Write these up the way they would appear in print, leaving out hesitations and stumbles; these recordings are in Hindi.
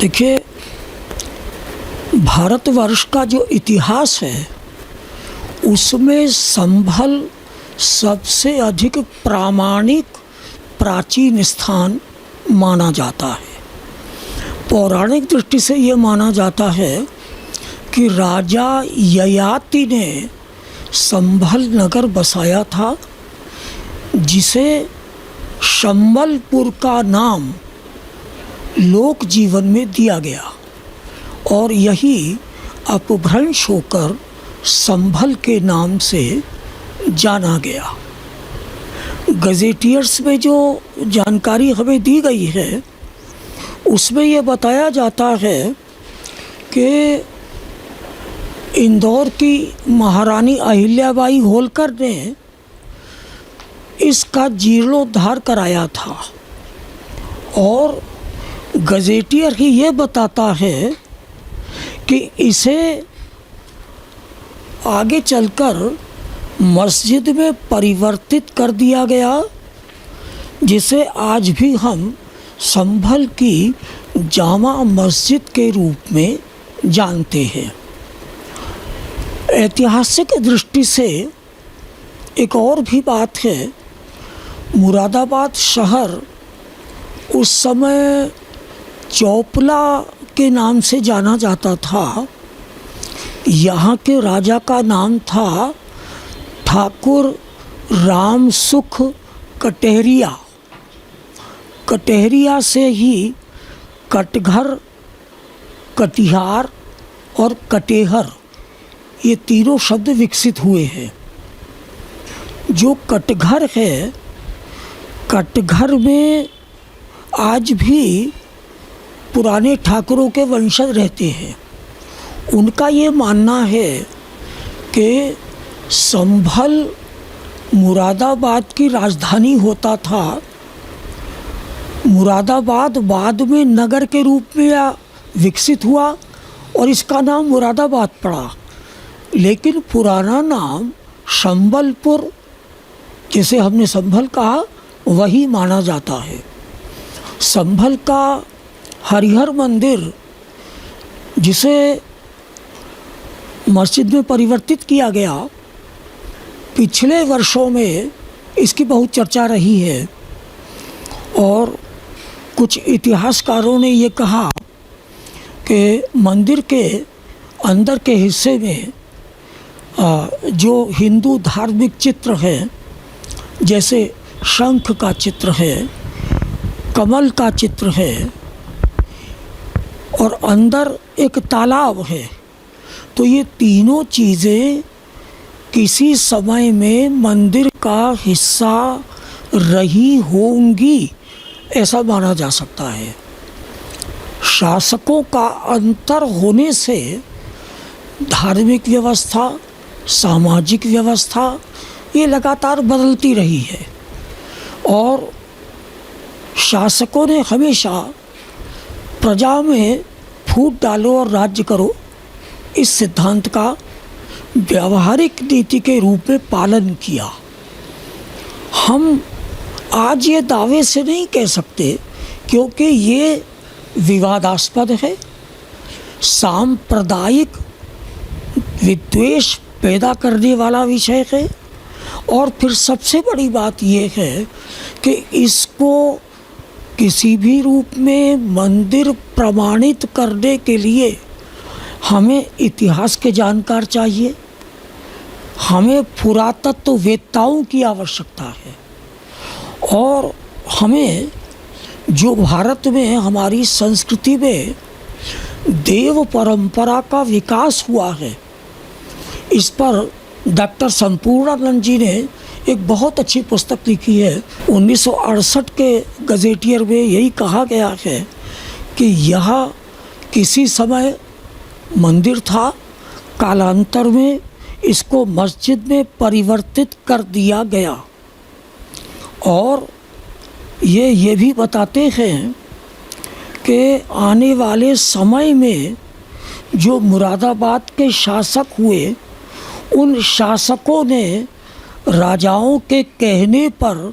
देखिए, भारतवर्ष का जो इतिहास है उसमें संभल सबसे अधिक प्रामाणिक प्राचीन स्थान माना जाता है। पौराणिक दृष्टि से ये माना जाता है कि राजा ययाति ने संभल नगर बसाया था, जिसे संबलपुर का नाम लोक जीवन में दिया गया और यही अपभ्रंश होकर संभल के नाम से जाना गया। गजेटियर्स में जो जानकारी हमें दी गई है उसमें ये बताया जाता है कि इंदौर की महारानी अहिल्याबाई होलकर ने इसका जीर्णोद्धार कराया था और गजेटियर ही ये बताता है कि इसे आगे चलकर मस्जिद में परिवर्तित कर दिया गया, जिसे आज भी हम संभल की जामा मस्जिद के रूप में जानते हैं। ऐतिहासिक दृष्टि से एक और भी बात है, मुरादाबाद शहर उस समय चौपला के नाम से जाना जाता था। यहाँ के राजा का नाम था ठाकुर राम सुख कटेहरिया। कटेहरिया से ही कटघर, कटिहार और कटेहर ये तीनों शब्द विकसित हुए हैं। जो कटघर है, कटघर में आज भी पुराने ठाकुरों के वंशज रहते हैं। उनका ये मानना है कि संभल मुरादाबाद की राजधानी होता था। मुरादाबाद बाद में नगर के रूप में विकसित हुआ और इसका नाम मुरादाबाद पड़ा, लेकिन पुराना नाम संबलपुर, जिसे हमने संभल कहा, वही माना जाता है। संभल का हरिहर मंदिर, जिसे मस्जिद में परिवर्तित किया गया, पिछले वर्षों में इसकी बहुत चर्चा रही है और कुछ इतिहासकारों ने ये कहा कि मंदिर के अंदर के हिस्से में जो हिंदू धार्मिक चित्र हैं, जैसे शंख का चित्र है, कमल का चित्र है और अंदर एक तालाब है, तो ये तीनों चीज़ें किसी समय में मंदिर का हिस्सा रही होंगी, ऐसा माना जा सकता है। शासकों का अंतर होने से धार्मिक व्यवस्था, सामाजिक व्यवस्था ये लगातार बदलती रही है और शासकों ने हमेशा प्रजा में फूट डालो और राज्य करो, इस सिद्धांत का व्यावहारिक नीति के रूप में पालन किया। हम आज ये दावे से नहीं कह सकते क्योंकि ये विवादास्पद है, सांप्रदायिक विद्वेष पैदा करने वाला विषय है और फिर सबसे बड़ी बात ये है कि इसको किसी भी रूप में मंदिर प्रमाणित करने के लिए हमें इतिहास के जानकार चाहिए, हमें पुरातत्ववेत्ताओं की आवश्यकता है और हमें जो भारत में हमारी संस्कृति में देव परंपरा का विकास हुआ है, इस पर डॉक्टर संपूर्णानंद जी ने एक बहुत अच्छी पुस्तक लिखी है। 1968 के गजेटियर में यही कहा गया है कि यह किसी समय मंदिर था, कालांतर में इसको मस्जिद में परिवर्तित कर दिया गया और ये भी बताते हैं कि आने वाले समय में जो मुरादाबाद के शासक हुए, उन शासकों ने राजाओं के कहने पर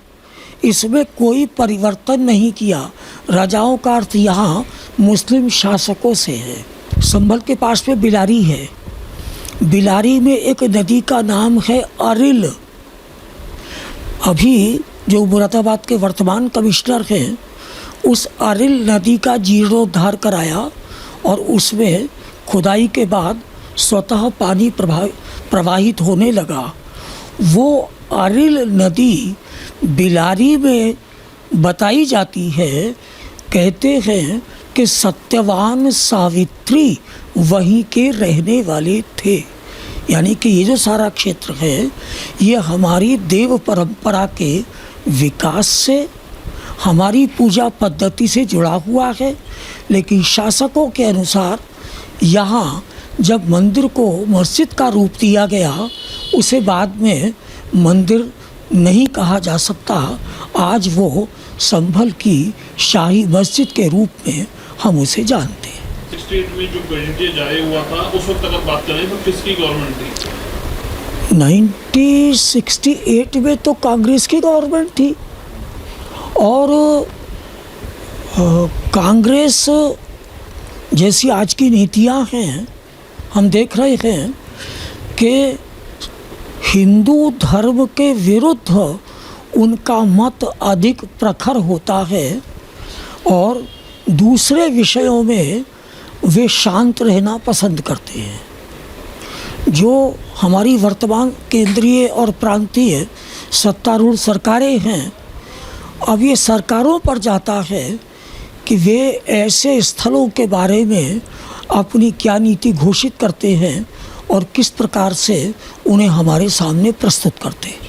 इसमें कोई परिवर्तन नहीं किया। राजाओं का अर्थ यहाँ मुस्लिम शासकों से है। संभल के पास में बिलारी है। बिलारी में एक नदी का नाम है अरिल। अभी जो मुरादाबाद के वर्तमान कमिश्नर हैं, उस अरिल नदी का जीर्णोद्धार कराया और उसमें खुदाई के बाद स्वतः पानी प्रवाहित होने लगा। वो अरिल नदी बिलारी में बताई जाती है। कहते हैं कि सत्यवान सावित्री वहीं के रहने वाले थे। यानी कि ये जो सारा क्षेत्र है, ये हमारी देव परंपरा के विकास से, हमारी पूजा पद्धति से जुड़ा हुआ है। लेकिन शासकों के अनुसार यहाँ जब मंदिर को मस्जिद का रूप दिया गया, उसे बाद में मंदिर नहीं कहा जा सकता। आज वो संभल की शाही मस्जिद के रूप में हम उसे जानते हैं। स्टेट में जो पेरेंटिया जारी हुआ था, उस वक्त अगर बात करें तो किसकी गवर्नमेंट थी? 1968 में तो कांग्रेस की गवर्नमेंट थी। और कांग्रेस जैसी आज की नीतियां हैं, हम देख रहे हैं कि हिंदू धर्म के विरुद्ध उनका मत अधिक प्रखर होता है और दूसरे विषयों में वे शांत रहना पसंद करते हैं। जो हमारी वर्तमान केंद्रीय और प्रांतीय सत्तारूढ़ सरकारें हैं, अब ये सरकारों पर जाता है कि वे ऐसे स्थलों के बारे में अपनी क्या नीति घोषित करते हैं और किस प्रकार से उन्हें हमारे सामने प्रस्तुत करते हैं।